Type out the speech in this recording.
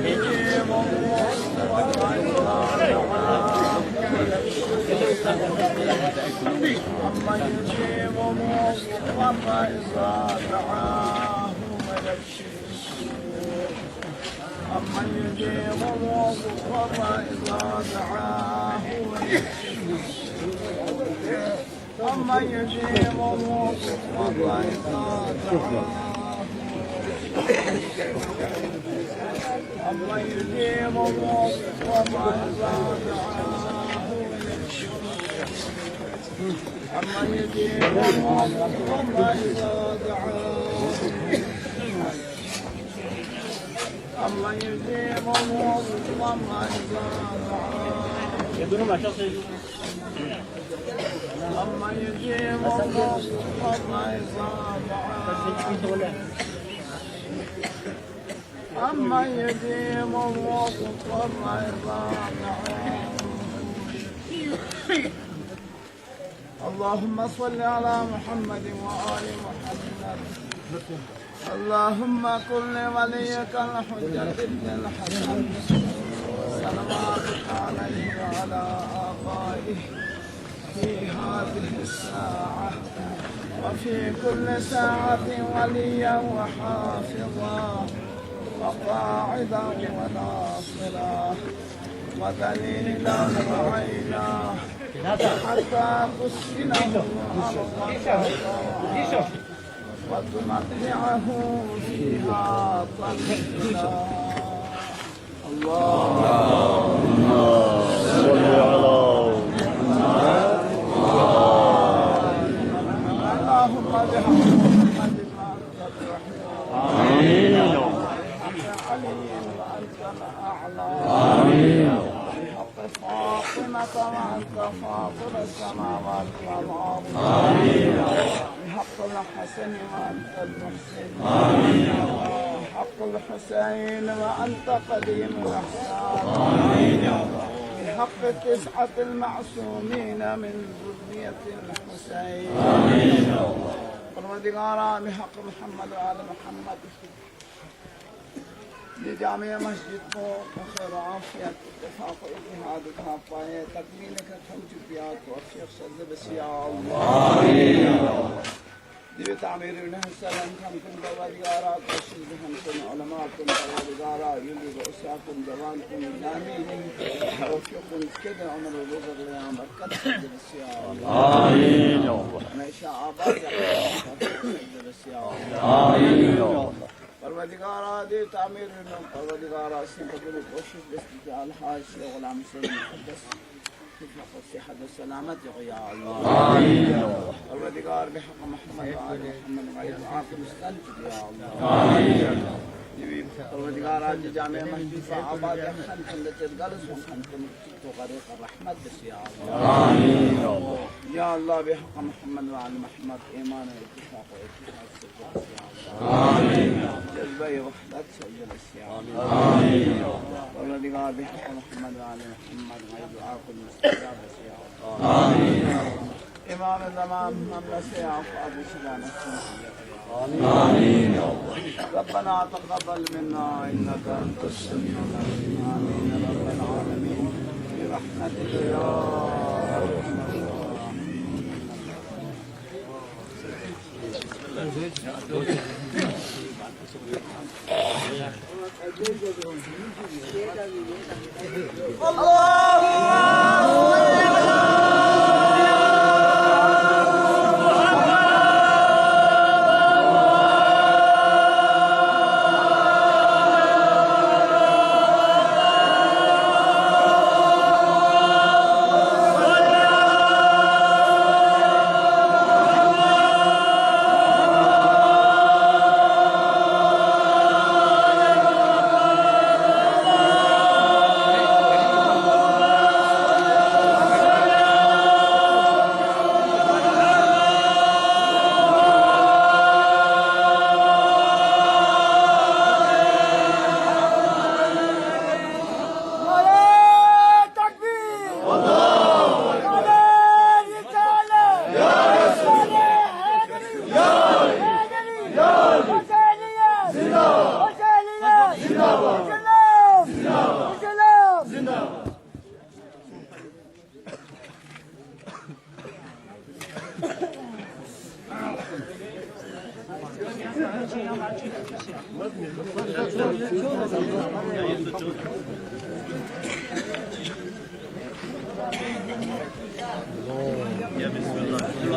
يجيب المضطر إذا دعاه أمن يجيب المضطر إذا دعاه ويكشف السوء أمن يجيب المضطر إذا دعاه ويكشف السوء أمن يجيب المضطر إذا دعاه أمن يجيب المضطر إذا دعاه أمن يجيب المضطر إذا دعاه أمن يجيب المضطر إذا دعاه أمن يجيب المضطر إذا دعاه أمن يجيب المضطر إذا دعاه اللهم صل على محمد وآل محمد اللهم كن لوليك الحجة بن الحسن صلواتك عليه وعلى آبائه في هذه الساعة وفي كل ساعة وليا وحافظا وقاعدا وناصرا ودليلا وعينا حتى تسكنه أرضا وتمتعه فيها طويلا اللهم صل على اللهم بحمد آمين آمين بحق فاطمة وأنت فاطر السماوات والأرض آمين بحق الحسن وأنت المحسن آمين بحق الحسين وأنت قديم الإحسان آمين بحق التسعة المعصومين من ذرية الحسين آمين پروردگارا بحق محمد وآل محمد یہ جامع مسجد کو بخیر عافیت اتفاق و اتحاد کا پائے تکمیل کا تھم چکیات و افشیخ صد بسیع اللہ دیو تعمیر السلام کم کن پروردگارا کوشش بہم کن علماء کن پروردگارا یلی و اساکن جوان کن نامین توفیق کن کد عمر و بزر لیام برکت صد بسیع اللہ آمین ہمیشہ آباد صد بسیع اللہ آمین پروردگارا دی تعمیر پروردگارا سنتقل کوشش بسیع الحاج شیخ غلام سلیم محدث تطلق الصحة والسلامة يا الله آمين الودقار بحق محمد وآل محمد وآل العاقل مستنجد يا الله آمين الودقار عند جامع مسجد فعباد خنف التي الجلس وخنف طريق الرحمة بس يا الله آمين يا الله بحق محمد وآل محمد إيمان واتفاق واتحاد الصدق يا الله آمين جذبة وحدة سجل يا الله آمين الودقار بحق محمد وآل محمد وآل العاقل مستنجد يا الله آمين إمام الزمان مملة سيعفى بسلامة آمين ربنا تقبل منا إنك أنت السميع العليم آمين رب العالمين برحمتك يا أرحم الراحمين Yayında çok